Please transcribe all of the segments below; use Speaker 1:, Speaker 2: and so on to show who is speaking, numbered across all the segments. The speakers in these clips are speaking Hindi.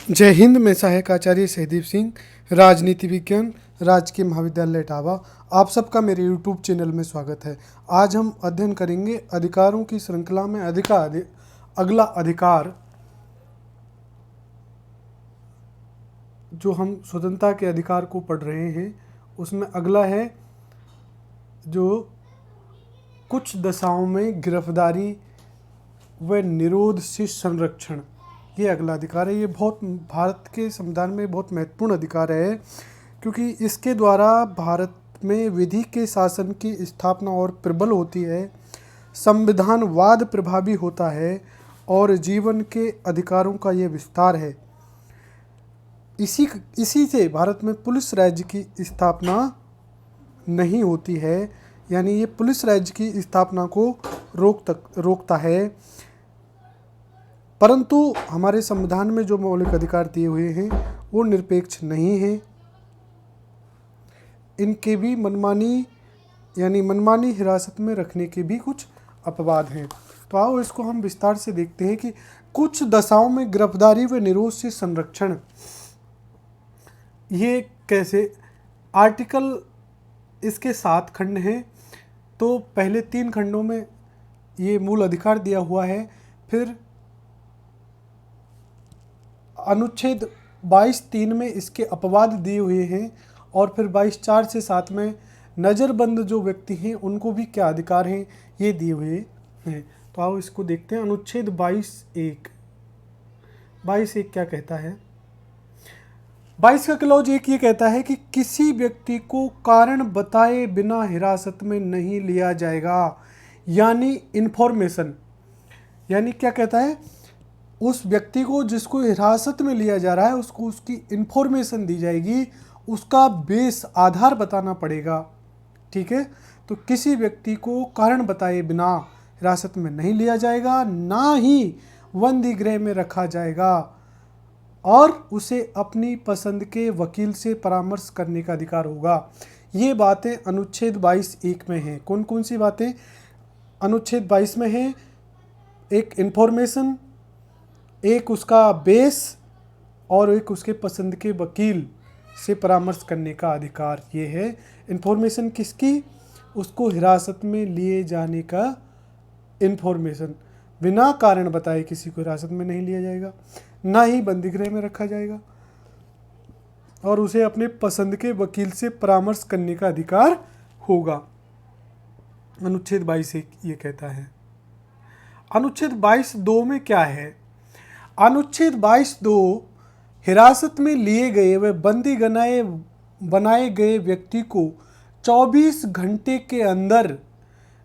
Speaker 1: जय हिंद। मैं सहायक आचार्य सहदीप सिंह, राजनीति विज्ञान, राजकीय महाविद्यालय इटावा। आप सबका मेरे YouTube चैनल में स्वागत है। आज हम अध्ययन करेंगे अधिकारों की श्रृंखला में अगला अधिकार, जो हम स्वतंत्रता के अधिकार को पढ़ रहे हैं उसमें अगला है जो कुछ दशाओं में गिरफ्तारी व निरोध से संरक्षण। ये अगला अधिकार है। ये बहुत भारत के संविधान में बहुत महत्वपूर्ण अधिकार है, क्योंकि इसके द्वारा भारत में विधि के शासन की स्थापना और प्रबल होती है, संविधानवाद प्रभावी होता है और जीवन के अधिकारों का ये विस्तार है। इसी से भारत में पुलिस राज्य की स्थापना नहीं होती है, यानी ये पुलिस राज्य की स्थापना को रोकता है। परंतु हमारे संविधान में जो मौलिक अधिकार दिए हुए हैं वो निरपेक्ष नहीं हैं। इनके भी मनमानी हिरासत में रखने के भी कुछ अपवाद हैं। तो आओ इसको हम विस्तार से देखते हैं कि कुछ दशाओं में गिरफ्तारी व निरोध से संरक्षण ये कैसे। आर्टिकल इसके 7 खंड हैं, तो पहले 3 खंडों में ये मूल अधिकार दिया हुआ है। फिर अनुच्छेद 22(3) में इसके अपवाद दिए हुए हैं, और फिर 22(4) से 7 में नज़रबंद जो व्यक्ति हैं उनको भी क्या अधिकार हैं ये दिए हुए हैं। तो आओ इसको देखते हैं। अनुच्छेद 22(1) क्या कहता है। 22 का क्लॉज 1 ये कहता है कि किसी व्यक्ति को कारण बताए बिना हिरासत में नहीं लिया जाएगा। यानी इन्फॉर्मेशन, यानी क्या कहता है, उस व्यक्ति को जिसको हिरासत में लिया जा रहा है उसको उसकी इन्फॉर्मेशन दी जाएगी, उसका बेस आधार बताना पड़ेगा। ठीक है, तो किसी व्यक्ति को कारण बताए बिना हिरासत में नहीं लिया जाएगा, ना ही बंदी गृह में रखा जाएगा, और उसे अपनी पसंद के वकील से परामर्श करने का अधिकार होगा। ये बातें अनुच्छेद 22(1) में हैं। कौन कौन सी बातें अनुच्छेद 22 में हैं? एक इन्फॉर्मेशन, एक उसका बेस, और एक उसके पसंद के वकील से परामर्श करने का अधिकार। ये है इन्फॉर्मेशन किसकी? उसको हिरासत में लिए जाने का इन्फॉर्मेशन। बिना कारण बताए किसी को हिरासत में नहीं लिया जाएगा, ना ही बंदीगृह में रखा जाएगा, और उसे अपने पसंद के वकील से परामर्श करने का अधिकार होगा। अनुच्छेद 22(1) ये कहता है। अनुच्छेद 22(2) में क्या है? अनुच्छेद 22(2) हिरासत में लिए गए व बंदी बनाए गए व्यक्ति को 24 घंटे के अंदर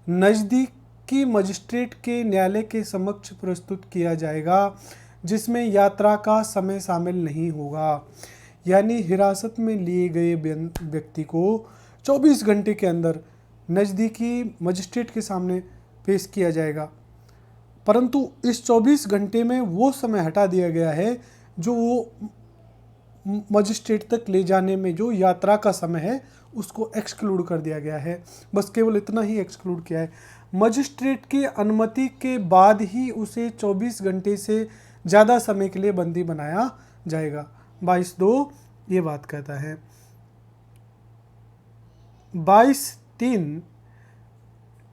Speaker 1: नज़दीकी मजिस्ट्रेट के न्यायालय के समक्ष प्रस्तुत किया जाएगा, जिसमें यात्रा का समय शामिल नहीं होगा। यानी हिरासत में लिए गए व्यक्ति को 24 घंटे के अंदर नज़दीकी मजिस्ट्रेट के सामने पेश किया जाएगा, परंतु इस 24 घंटे में वो समय हटा दिया गया है जो वो मजिस्ट्रेट तक ले जाने में जो यात्रा का समय है उसको एक्सक्लूड कर दिया गया है। बस केवल इतना ही एक्सक्लूड किया है। मजिस्ट्रेट की अनुमति के बाद ही उसे 24 घंटे से ज़्यादा समय के लिए बंदी बनाया जाएगा। 22(2) ये बात कहता है। 22(3)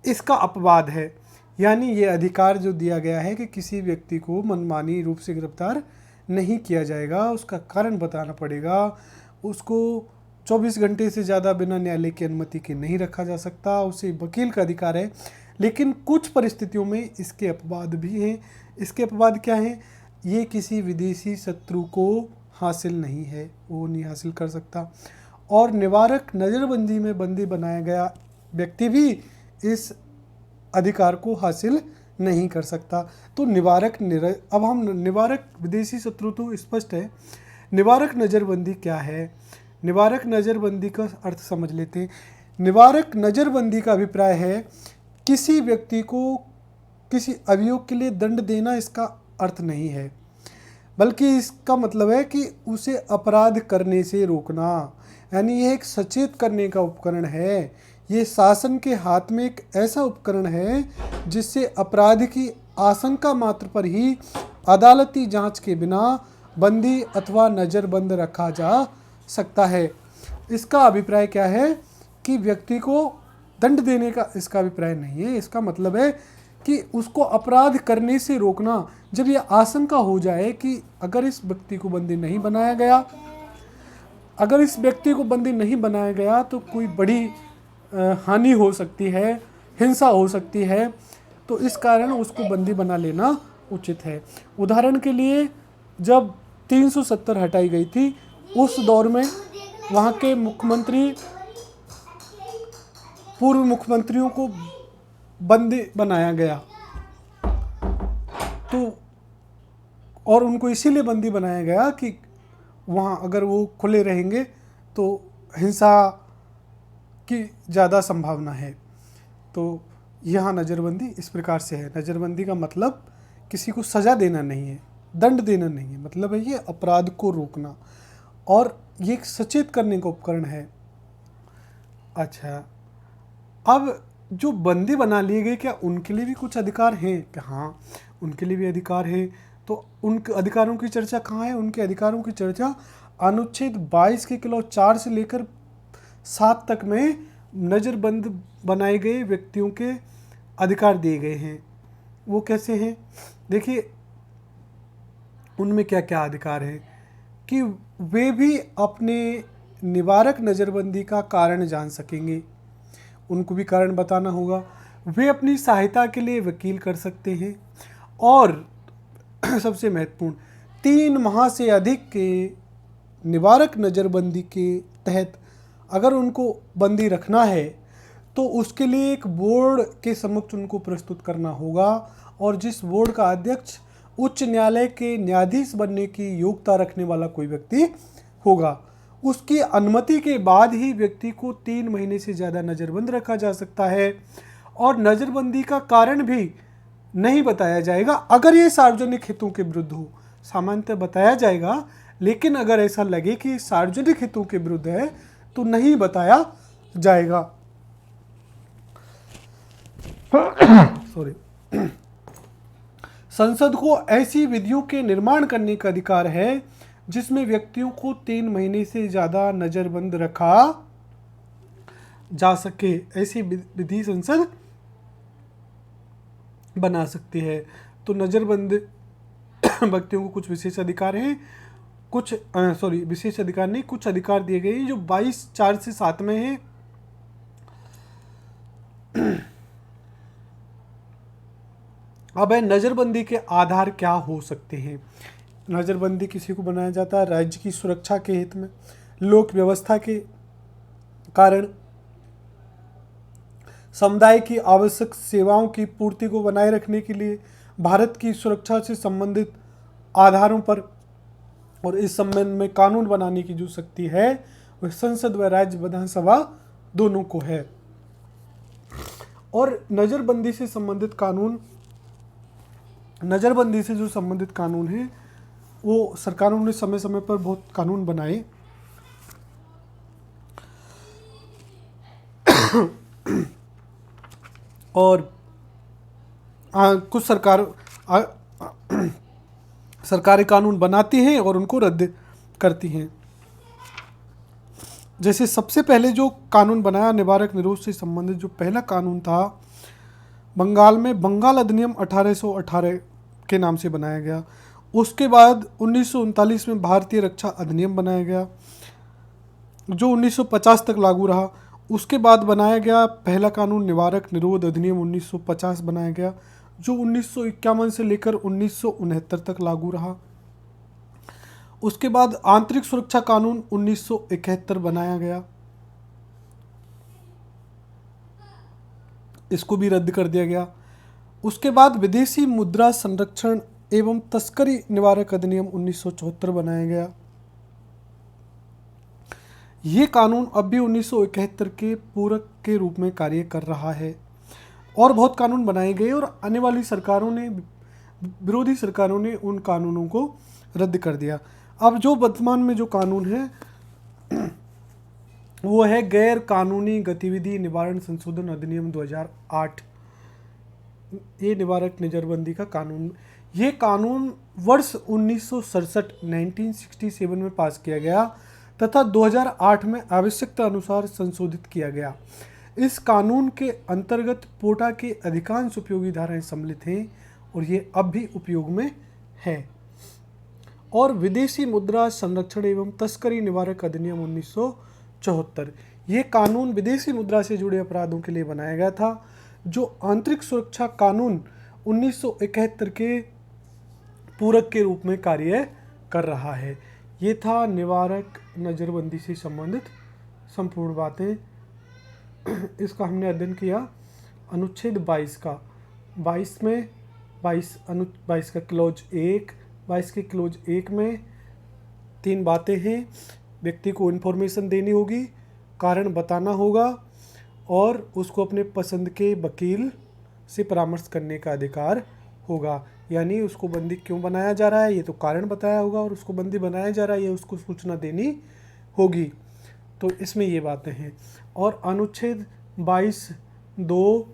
Speaker 1: इसका अपवाद है, यानी ये अधिकार जो दिया गया है कि किसी व्यक्ति को मनमानी रूप से गिरफ्तार नहीं किया जाएगा, उसका कारण बताना पड़ेगा, उसको 24 घंटे से ज़्यादा बिना न्यायालय की अनुमति के नहीं रखा जा सकता, उसे वकील का अधिकार है। लेकिन कुछ परिस्थितियों में इसके अपवाद भी हैं। इसके अपवाद क्या हैं? ये किसी विदेशी शत्रु को हासिल नहीं है, वो नहीं हासिल कर सकता, और निवारक नज़रबंदी में बंदी बनाया गया व्यक्ति भी इस अधिकार को हासिल नहीं कर सकता। तो अब हम निवारक विदेशी शत्रु तो स्पष्ट है। निवारक नज़रबंदी क्या है? निवारक नज़रबंदी का अर्थ समझ लेते हैं। निवारक नज़रबंदी का अभिप्राय है किसी व्यक्ति को किसी अभियोग के लिए दंड देना, इसका अर्थ नहीं है, बल्कि इसका मतलब है कि उसे अपराध करने से रोकना। यानी यह एक सचेत करने का उपकरण है। ये शासन के हाथ में एक ऐसा उपकरण है जिससे अपराध की आशंका मात्र पर ही अदालती जांच के बिना बंदी अथवा नज़रबंद रखा जा सकता है। इसका अभिप्राय क्या है कि व्यक्ति को दंड देने का इसका अभिप्राय नहीं है। इसका मतलब है कि उसको अपराध करने से रोकना। जब यह आशंका हो जाए कि अगर इस व्यक्ति को बंदी नहीं बनाया गया, अगर इस व्यक्ति को बंदी नहीं बनाया गया तो कोई बड़ी हानि हो सकती है, हिंसा हो सकती है, तो इस कारण उसको बंदी बना लेना उचित है। उदाहरण के लिए जब 370 हटाई गई थी उस दौर में वहाँ के मुख्यमंत्री, पूर्व मुख्यमंत्रियों को बंदी बनाया गया, तो और उनको इसीलिए बंदी बनाया गया कि वहाँ अगर वो खुले रहेंगे तो हिंसा की ज़्यादा संभावना है। तो यहाँ नज़रबंदी इस प्रकार से है। नज़रबंदी का मतलब किसी को सज़ा देना नहीं है, दंड देना नहीं है, मतलब है ये अपराध को रोकना, और ये एक सचेत करने का उपकरण है। अच्छा, अब जो बंदी बना लिए गए, क्या उनके लिए भी कुछ अधिकार हैं? क्या हाँ, उनके लिए भी अधिकार है। तो उन अधिकारों की चर्चा कहाँ है? उनके अधिकारों की चर्चा अनुच्छेद 22 के क्लॉज 4 से लेकर 7 तक में नज़रबंद बनाए गए व्यक्तियों के अधिकार दिए गए हैं। वो कैसे हैं? देखिए उनमें क्या क्या अधिकार है कि वे भी अपने निवारक नज़रबंदी का कारण जान सकेंगे, उनको भी कारण बताना होगा। वे अपनी सहायता के लिए वकील कर सकते हैं, और सबसे महत्वपूर्ण 3 माह से अधिक के निवारक नज़रबंदी के तहत अगर उनको बंदी रखना है तो उसके लिए एक बोर्ड के समक्ष उनको प्रस्तुत करना होगा, और जिस बोर्ड का अध्यक्ष उच्च न्यायालय के न्यायाधीश बनने की योग्यता रखने वाला कोई व्यक्ति होगा। उसकी अनुमति के बाद ही व्यक्ति को 3 महीने से ज़्यादा नज़रबंद रखा जा सकता है, और नज़रबंदी का कारण भी नहीं बताया जाएगा अगर ये सार्वजनिक हितों के विरुद्ध हो। सामान्यतः बताया जाएगा, लेकिन अगर ऐसा लगे कि सार्वजनिक हितों के विरुद्ध है तो नहीं बताया जाएगा। सॉरी। संसद को ऐसी विधियों के निर्माण करने का अधिकार है जिसमें व्यक्तियों को 3 महीने से ज़्यादा नज़रबंद रखा जा सके। ऐसी विधि संसद बना सकती है। तो नज़रबंद व्यक्तियों को कुछ विशेष अधिकार हैं, कुछ विशेष अधिकार नहीं, कुछ अधिकार दिए गए हैं जो 22(4) से 7 में है। अब है नज़रबंदी के आधार क्या हो सकते हैं। नज़रबंदी किसी को बनाया जाता है राज्य की सुरक्षा के हित में, लोक व्यवस्था के कारण, समुदाय की आवश्यक सेवाओं की पूर्ति को बनाए रखने के लिए, भारत की सुरक्षा से संबंधित आधारों पर, और इस संबंध में कानून बनाने की जो शक्ति है वह संसद व राज्य विधानसभा दोनों को है। और नज़रबंदी से संबंधित कानून, नज़रबंदी से जो संबंधित कानून है वो सरकारों ने समय समय पर बहुत कानून बनाए। और कुछ सरकारें कानून बनाती हैं और उनको रद्द करती हैं। जैसे सबसे पहले जो कानून बनाया निवारक निरोध से संबंधित, जो पहला कानून था बंगाल में, बंगाल अधिनियम 1818 के नाम से बनाया गया। उसके बाद 1939 में भारतीय रक्षा अधिनियम बनाया गया जो 1950 तक लागू रहा। उसके बाद बनाया गया पहला कानून निवारक निरोध अधिनियम 1950 बनाया गया जो 1951 से लेकर 1969 तक लागू रहा। उसके बाद आंतरिक सुरक्षा कानून 1971 बनाया गया, इसको भी रद्द कर दिया गया। उसके बाद विदेशी मुद्रा संरक्षण एवं तस्करी निवारक अधिनियम 1974 बनाया गया। ये कानून अब भी 1971 के पूरक के रूप में कार्य कर रहा है। और बहुत कानून बनाए गए और आने वाली सरकारों ने, विरोधी सरकारों ने उन कानूनों को रद्द कर दिया। अब जो वर्तमान में जो कानून है वो है गैर कानूनी गतिविधि निवारण संशोधन अधिनियम 2008। ये निवारक नज़रबंदी का कानून, ये कानून वर्ष 1967 में पास किया गया तथा 2008 में आवश्यकता अनुसार संशोधित किया गया। इस कानून के अंतर्गत पोटा के अधिकांश उपयोगी धाराएं सम्मिलित हैं और ये अब भी उपयोग में है। और विदेशी मुद्रा संरक्षण एवं तस्करी निवारक अधिनियम 1974, ये कानून विदेशी मुद्रा से जुड़े अपराधों के लिए बनाया गया था, जो आंतरिक सुरक्षा कानून 1971 के पूरक के रूप में कार्य कर रहा है। ये था निवारक नज़रबंदी से संबंधित संपूर्ण बातें। इसका हमने अध्ययन किया अनुच्छेद 22 का। 22 का क्लोज 1, 22 के क्लोज 1 में 3 बातें हैं। व्यक्ति को इन्फॉर्मेशन देनी होगी, कारण बताना होगा और उसको अपने पसंद के वकील से परामर्श करने का अधिकार होगा। यानी उसको बंदी क्यों बनाया जा रहा है ये तो कारण बताया होगा, और उसको बंदी बनाया जा रहा है ये उसको सूचना देनी होगी। तो इसमें ये बातें हैं। और अनुच्छेद 22(2)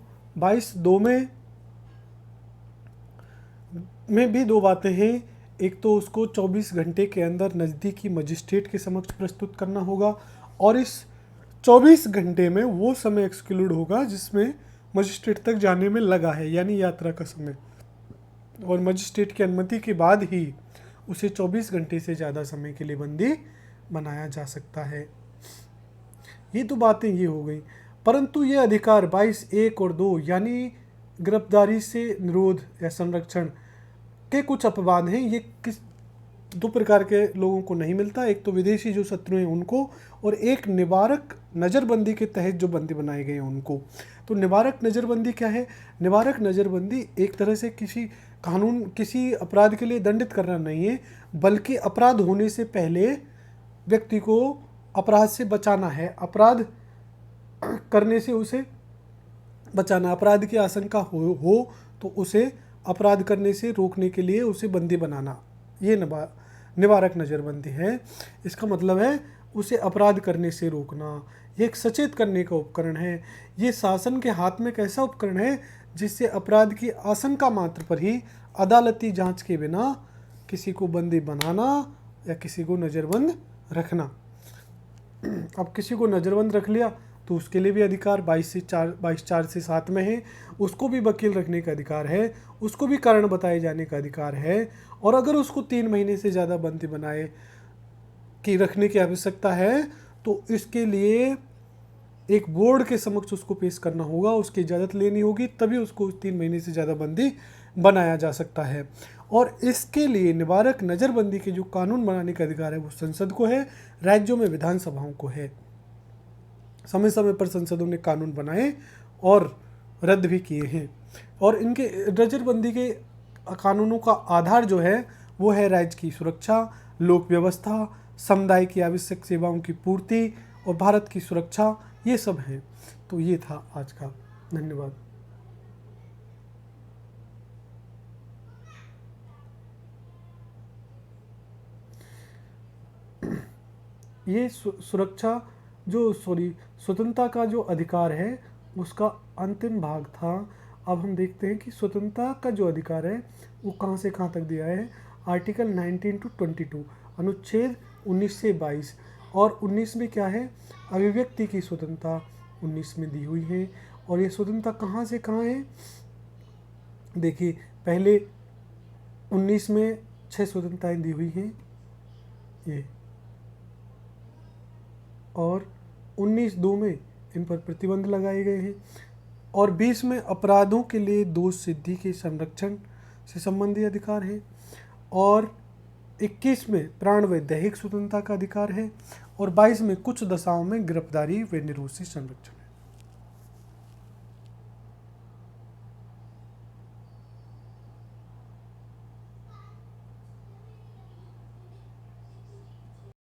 Speaker 1: में भी 2 बातें हैं। एक तो उसको 24 घंटे के अंदर नज़दीकी मजिस्ट्रेट के समक्ष प्रस्तुत करना होगा, और इस 24 घंटे में वो समय एक्सक्लूड होगा जिसमें मजिस्ट्रेट तक जाने में लगा है, यानी यात्रा का समय, और मजिस्ट्रेट की अनुमति के बाद ही उसे 24 घंटे से ज़्यादा समय के लिए बंदी बनाया जा सकता है। ये तो बातें ये हो गई, परंतु ये अधिकार 22(1) और 2 यानी गिरफ्तारी से निरोध या संरक्षण के कुछ अपवाद हैं। ये किस 2 प्रकार के लोगों को नहीं मिलता, एक तो विदेशी जो शत्रु हैं उनको, और एक निवारक नज़रबंदी के तहत जो बंदी बनाए गए हैं उनको। तो निवारक नज़रबंदी क्या है? निवारक नज़रबंदी एक तरह से किसी अपराध के लिए दंडित करना नहीं है, बल्कि अपराध होने से पहले व्यक्ति को अपराध से बचाना है, अपराध करने से उसे बचाना। अपराध की आशंका हो तो उसे अपराध करने से रोकने के लिए उसे बंदी बनाना, ये निवारक नज़रबंदी है। इसका मतलब है उसे अपराध करने से रोकना। ये एक सचेत करने का उपकरण है। ये शासन के हाथ में एक ऐसा उपकरण है जिससे अपराध की आशंका मात्र पर ही अदालती जांच के बिना किसी को बंदी बनाना या किसी को नज़रबंद रखना। अब किसी को नज़रबंद रख लिया तो उसके लिए भी अधिकार 22(4) से 7 में है। उसको भी वकील रखने का अधिकार है, उसको भी कारण बताए जाने का अधिकार है, और अगर उसको 3 महीने से ज़्यादा बंदी बनाए कि रखने की आवश्यकता है तो इसके लिए एक बोर्ड के समक्ष उसको पेश करना होगा, उसकी इजाज़त लेनी होगी, तभी उसको 3 महीने से ज़्यादा बंदी बनाया जा सकता है। और इसके लिए निवारक नज़रबंदी के जो कानून बनाने का अधिकार है वो संसद को है, राज्यों में विधानसभाओं को है। समय समय पर संसदों ने कानून बनाए और रद्द भी किए हैं, और इनके नज़रबंदी के कानूनों का आधार जो है वो है राज्य की सुरक्षा, लोक व्यवस्था, समुदाय की आवश्यक सेवाओं की पूर्ति और भारत की सुरक्षा, ये सब हैं। तो ये था आज का। धन्यवाद। ये स्वतंत्रता का जो अधिकार है उसका अंतिम भाग था। अब हम देखते हैं कि स्वतंत्रता का जो अधिकार है वो कहाँ से कहाँ तक दिया है। आर्टिकल 19 to 22, अनुच्छेद 19 से 22, और 19 में क्या है? अभिव्यक्ति की स्वतंत्रता 19 में दी हुई है। और ये स्वतंत्रता कहाँ से कहाँ है? देखिए, पहले 19 में 6 स्वतंत्रताएं दी हुई हैं ये, और 19(2) में इन पर प्रतिबंध लगाए गए हैं, और 20 में अपराधों के लिए दोष सिद्धि के संरक्षण से संबंधित अधिकार है, और 21 में प्राण व दैहिक स्वतंत्रता का अधिकार है, और 22 में कुछ दशाओं में गिरफ्तारी व निरोध से संरक्षण।